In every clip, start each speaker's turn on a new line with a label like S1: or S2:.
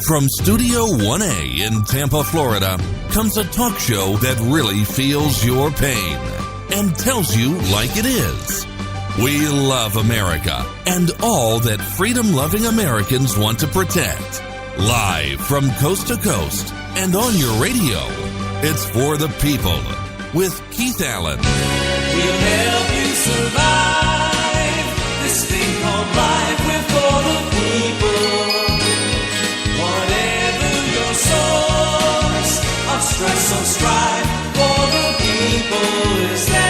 S1: From Studio 1A in Tampa, Florida, comes a talk show that really feels your pain and tells you like it is. We love America and all that freedom-loving Americans want to protect. Live from coast to coast and on your radio, it's For the People with Keith Allen.
S2: We'll help you survive this thing called life. We're for the people. Whatever your source of stress or strife, for the people is there.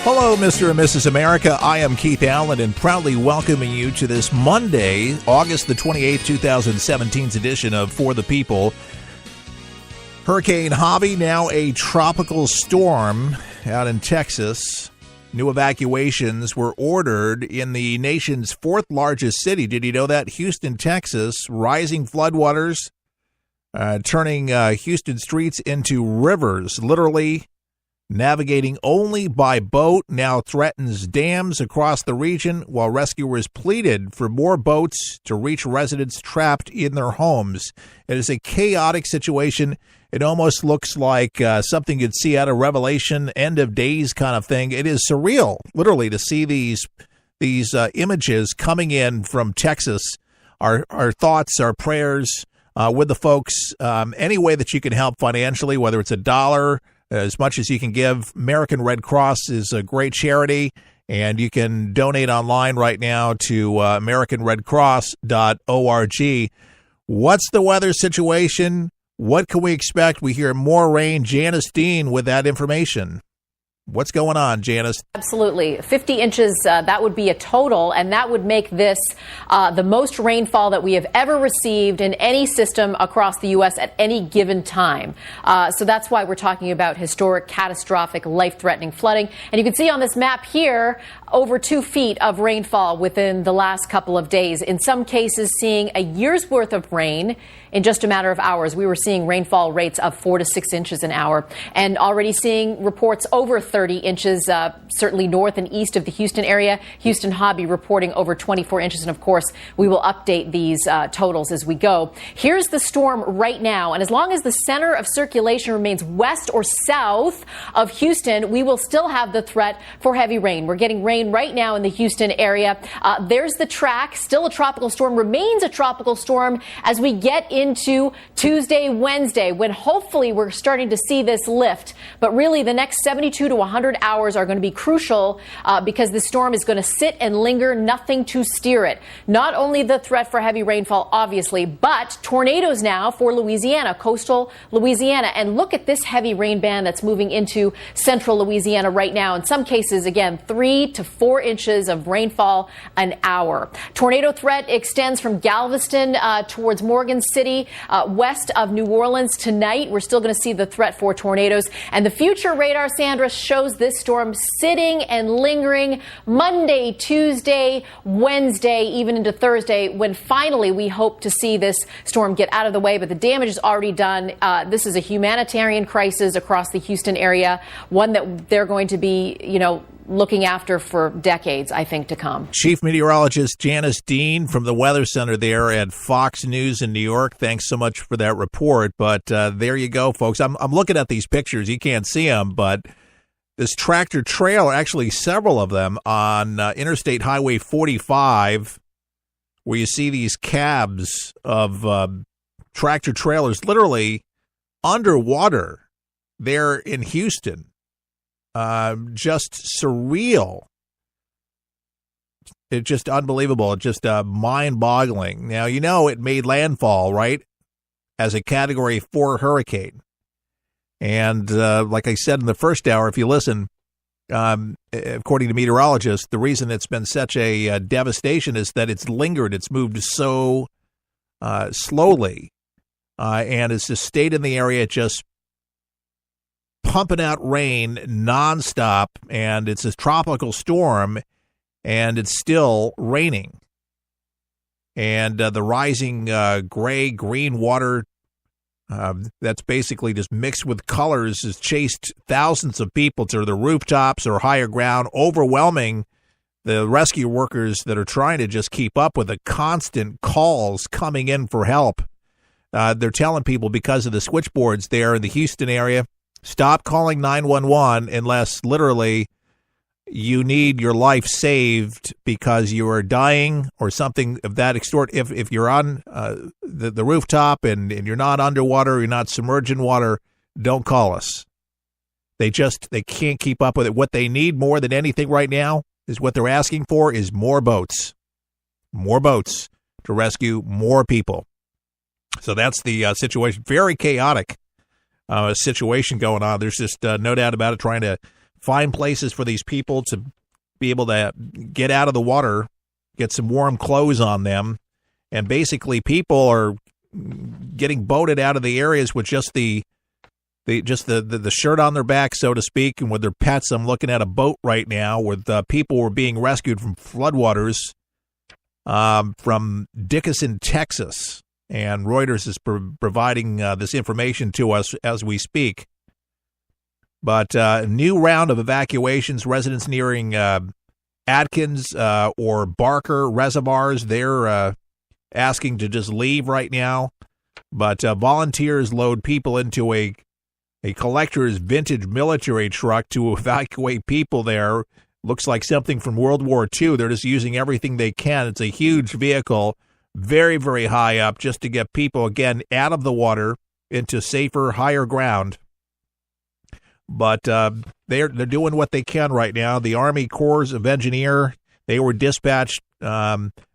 S3: Hello, Mr. and Mrs. America. I am Keith Allen and proudly welcoming you to this Monday, August the 28th, 2017's edition of For the People. Hurricane Javi, now a tropical storm out in Texas. New evacuations were ordered in the nation's fourth largest city. Did you know that? Houston, Texas. Rising floodwaters turning Houston streets into rivers, literally navigating only by boat, now threatens dams across the region, while rescuers pleaded for more boats to reach residents trapped in their homes. It is a chaotic situation. It almost looks like something you'd see out of Revelation, end of days kind of thing. It is surreal, literally, to see these images coming in from Texas. Our thoughts, our prayers with the folks. Any way that you can help financially, whether it's $1, as much as you can give. American Red Cross is a great charity, and you can donate online right now to AmericanRedCross.org. What's the weather situation? What can we expect? We hear more rain. Janice Dean with that information. What's going on, Janice?
S4: Absolutely. 50 inches, that would be a total, and that would make this the most rainfall that we have ever received in any system across the U.S. at any given time. So that's why we're talking about historic, catastrophic, life-threatening flooding. And you can see on this map here, over 2 feet of rainfall within the last couple of days. In some cases, seeing a year's worth of rain in just a matter of hours. We were seeing rainfall rates of 4 to 6 inches an hour, and already seeing reports over 30 inches, certainly north and east of the Houston area. Houston Hobby reporting over 24 inches. And of course, we will update these totals as we go. Here's the storm right now. And as long as the center of circulation remains west or south of Houston, we will still have the threat for heavy rain. We're getting rain right now in the Houston area. There's the track. Still a tropical storm, remains a tropical storm as we get into Tuesday, Wednesday, when hopefully we're starting to see this lift. But really, the next 72 to 100 hours are going to be crucial because the storm is going to sit and linger, nothing to steer it. Not only the threat for heavy rainfall, obviously, but tornadoes now for Louisiana, coastal Louisiana. And look at this heavy rain band that's moving into central Louisiana right now. In some cases, again, 3 to 4 inches of rainfall an hour. Tornado threat extends from Galveston towards Morgan City, west of New Orleans tonight. We're still going to see the threat for tornadoes. And the future radar, Sandra, shows this storm sitting and lingering Monday, Tuesday, Wednesday, even into Thursday, when finally we hope to see this storm get out of the way. But the damage is already done. This is a humanitarian crisis across the Houston area, one that they're going to be, looking after for decades, I think, to come.
S3: Chief Meteorologist Janice Dean from the Weather Center there at Fox News in New York. Thanks so much for that report. But there you go, folks. I'm looking at these pictures. You can't see them, but this tractor trailer, actually several of them on Interstate Highway 45, where you see these cabs of tractor trailers literally underwater there in Houston. Just surreal. It's just unbelievable. It's just mind-boggling. Now, it made landfall, right, as a Category 4 hurricane. And like I said in the first hour, if you listen, according to meteorologists, the reason it's been such a devastation is that it's lingered. It's moved so slowly, and it's just stayed in the area, just pumping out rain nonstop, and it's a tropical storm, and it's still raining. And the rising gray-green water that's basically just mixed with colors has chased thousands of people to the rooftops or higher ground, overwhelming the rescue workers that are trying to just keep up with the constant calls coming in for help. They're telling people because of the switchboards there in the Houston area, stop calling 911 unless literally you need your life saved because you are dying or something of that extort. If you're on the rooftop and you're not underwater, you're not submerged in water, don't call us. They can't keep up with it. What they need more than anything right now is what they're asking for is more boats to rescue more people. So that's the situation. Very chaotic situation going on. There's just no doubt about it, trying to find places for these people to be able to get out of the water, get some warm clothes on them. And basically people are getting boated out of the areas with just the shirt on their back, so to speak, and with their pets. I'm looking at a boat right now with people were being rescued from floodwaters from Dickinson, Texas. And Reuters is providing this information to us as we speak. But a new round of evacuations, residents nearing Atkins or Barker reservoirs, they're asking to just leave right now. But volunteers load people into a collector's vintage military truck to evacuate people there. Looks like something from World War II. They're just using everything they can. It's a huge vehicle, very, very high up, just to get people, again, out of the water into safer, higher ground. But they're doing what they can right now. The Army Corps of Engineers, they were dispatched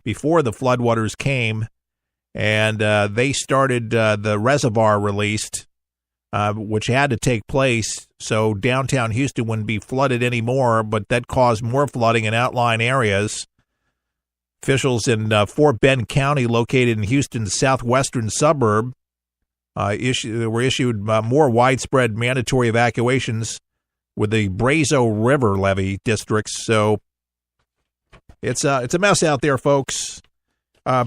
S3: before the floodwaters came, and they started the reservoir released, which had to take place so downtown Houston wouldn't be flooded anymore, but that caused more flooding in outlying areas. Officials in Fort Bend County, located in Houston's southwestern suburb, were issued more widespread mandatory evacuations with the Brazo River levee districts. So it's a mess out there, folks.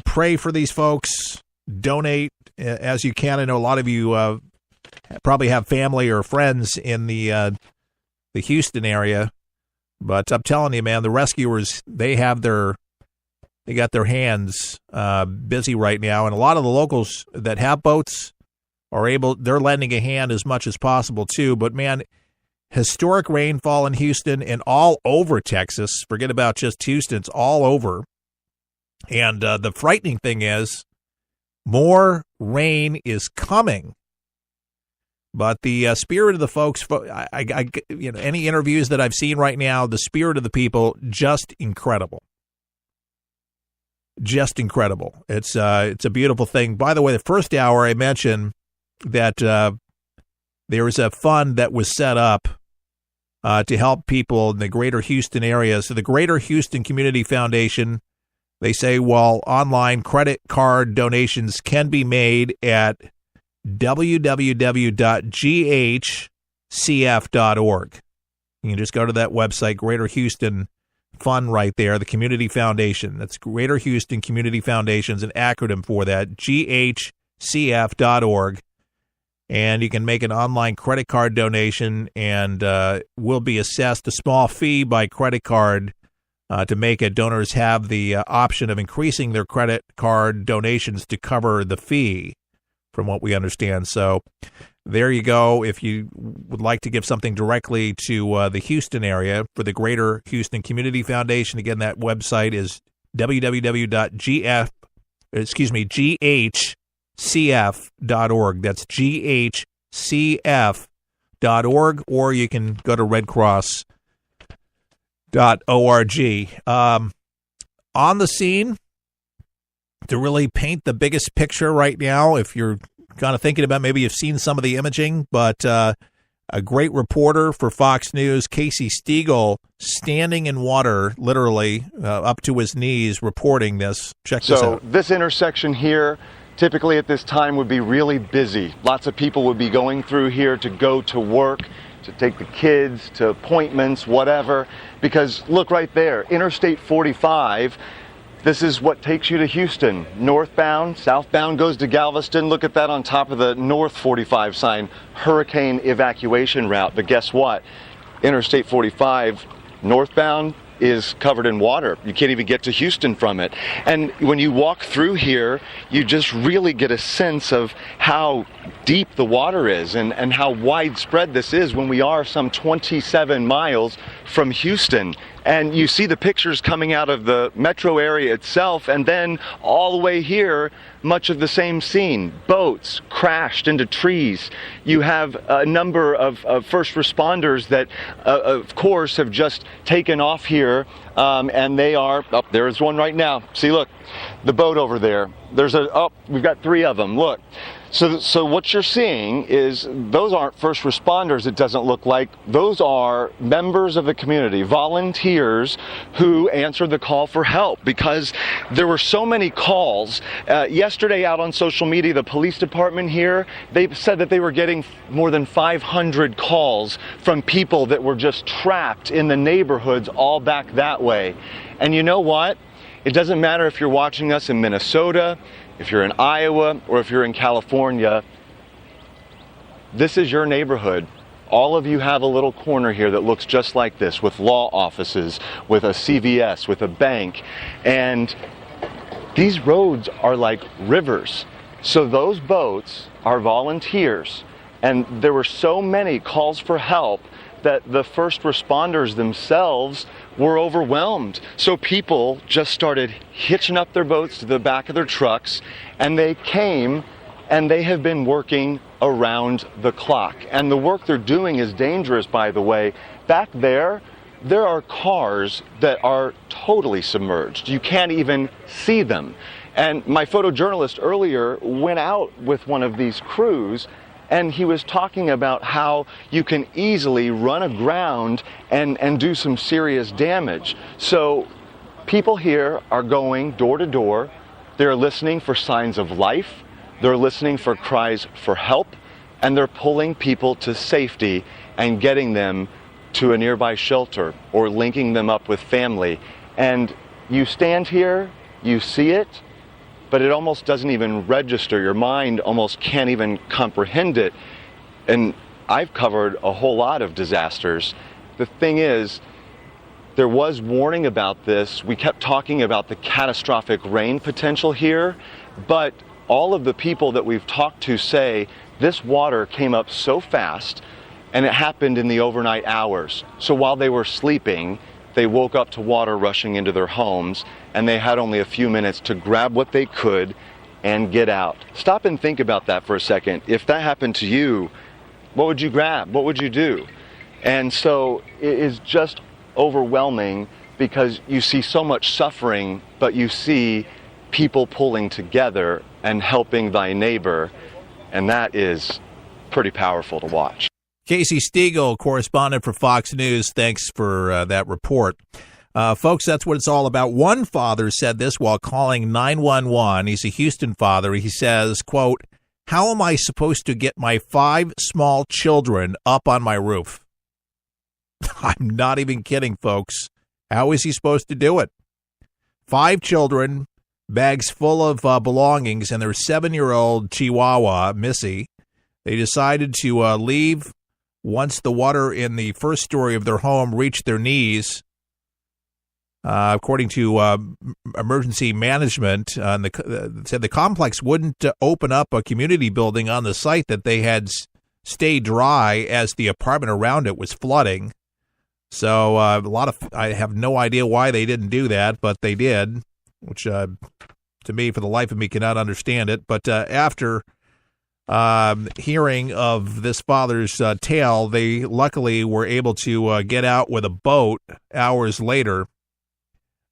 S3: Pray for these folks. Donate as you can. I know a lot of you probably have family or friends in the Houston area, but I'm telling you, man, the rescuers, they got their hands busy right now, and a lot of the locals that have boats they're lending a hand as much as possible too. But man, historic rainfall in Houston and all over Texas. Forget about just Houston; it's all over. And the frightening thing is, more rain is coming. But the spirit of the folks, any interviews that I've seen right now, the spirit of the people, just incredible. Just incredible. It's a beautiful thing. By the way, the first hour I mentioned that there was a fund that was set up to help people in the greater Houston area. So the Greater Houston Community Foundation, they say, well, online credit card donations can be made at www.ghcf.org. You can just go to that website, Greater Houston Fund right there, the Community Foundation. That's Greater Houston Community Foundation's an acronym for that, ghcf.org. And you can make an online credit card donation and will be assessed a small fee by credit card to make it. Donors have the option of increasing their credit card donations to cover the fee, from what we understand. So there you go. If you would like to give something directly to the Houston area for the Greater Houston Community Foundation, again, that website is ghcf.org. That's ghcf.org, or you can go to redcross.org. On the scene to really paint the biggest picture right now, if you're kind of thinking about, maybe you've seen some of the imaging, but a great reporter for Fox News, Casey Stegall, standing in water, literally up to his knees, reporting this. Check this out.
S5: So this intersection here, typically at this time, would be really busy. Lots of people would be going through here to go to work, to take the kids to appointments, whatever. Because look right there, Interstate 45. This is what takes you to Houston. Northbound, southbound goes to Galveston. Look at that on top of the North 45 sign, hurricane evacuation route. But guess what? Interstate 45 northbound is covered in water. You can't even get to Houston from it. And when you walk through here, you just really get a sense of how deep the water is and how widespread this is when we are some 27 miles from Houston. And you see the pictures coming out of the metro area itself, and then all the way here, much of the same scene. Boats crashed into trees. You have a number of first responders that, of course, have just taken off here, and they are, there's one right now. See, look, the boat over there. We've got 3 of them, look. So what you're seeing is those aren't first responders, it doesn't look like. Those are members of the community, volunteers who answered the call for help because there were so many calls. Yesterday out on social media, the police department here, they said that they were getting more than 500 calls from people that were just trapped in the neighborhoods all back that way. And you know what? It doesn't matter if you're watching us in Minnesota, if you're in Iowa, or if you're in California, this is your neighborhood. All of you have a little corner here that looks just like this, with law offices, with a CVS, with a bank. And these roads are like rivers. So those boats are volunteers. And there were so many calls for help that the first responders themselves were overwhelmed. So people just started hitching up their boats to the back of their trucks, and they came, and they have been working around the clock. And the work they're doing is dangerous, by the way. Back there are cars that are totally submerged. You can't even see them. And my photojournalist earlier went out with one of these crews, and he was talking about how you can easily run aground and do some serious damage. So people here are going door to door. They're listening for signs of life. They're listening for cries for help. And they're pulling people to safety and getting them to a nearby shelter or linking them up with family. And you stand here, you see it, but it almost doesn't even register. Your mind almost can't even comprehend it. And I've covered a whole lot of disasters. The thing is, there was warning about this. We kept talking about the catastrophic rain potential here, but all of the people that we've talked to say this water came up so fast, and it happened in the overnight hours. So while they were sleeping, they woke up to water rushing into their homes, and they had only a few minutes to grab what they could and get out. Stop and think about that for a second. If that happened to you, what would you grab? What would you do? And so it is just overwhelming because you see so much suffering, but you see people pulling together and helping thy neighbor, and that is pretty powerful to watch.
S3: Casey Stegall, correspondent for Fox News, thanks for that report. Folks, that's what it's all about. One father said this while calling 911. He's a Houston father. He says, quote, "How am I supposed to get my 5 small children up on my roof?" I'm not even kidding, folks. How is he supposed to do it? 5 children, bags full of belongings, and their 7-year-old Chihuahua, Missy. They decided to leave once the water in the first story of their home reached their knees. According to emergency management, said the complex wouldn't open up a community building on the site that they had stayed dry as the apartment around it was flooding. So I have no idea why they didn't do that, but they did, which to me, for the life of me, cannot understand it. But after hearing of this father's tale, they luckily were able to get out with a boat hours later.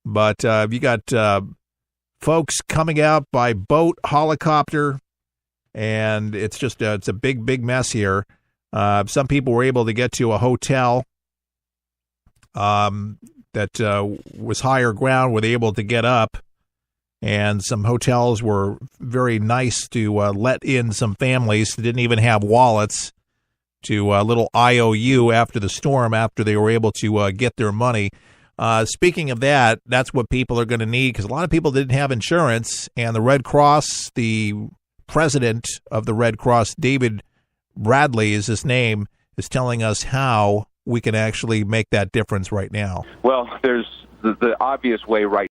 S3: But you got folks coming out by boat, helicopter, and it's just it's a big mess here. Some people were able to get to a hotel that was higher ground, were they able to get up, and some hotels were very nice to let in some families that didn't even have wallets to a little IOU after the storm, after they were able to get their money. Speaking of that, that's what people are going to need, because a lot of people didn't have insurance, and the Red Cross, the president of the Red Cross, David Bradley is his name, is telling us how we can actually make that difference right now?
S6: Well, there's the obvious way right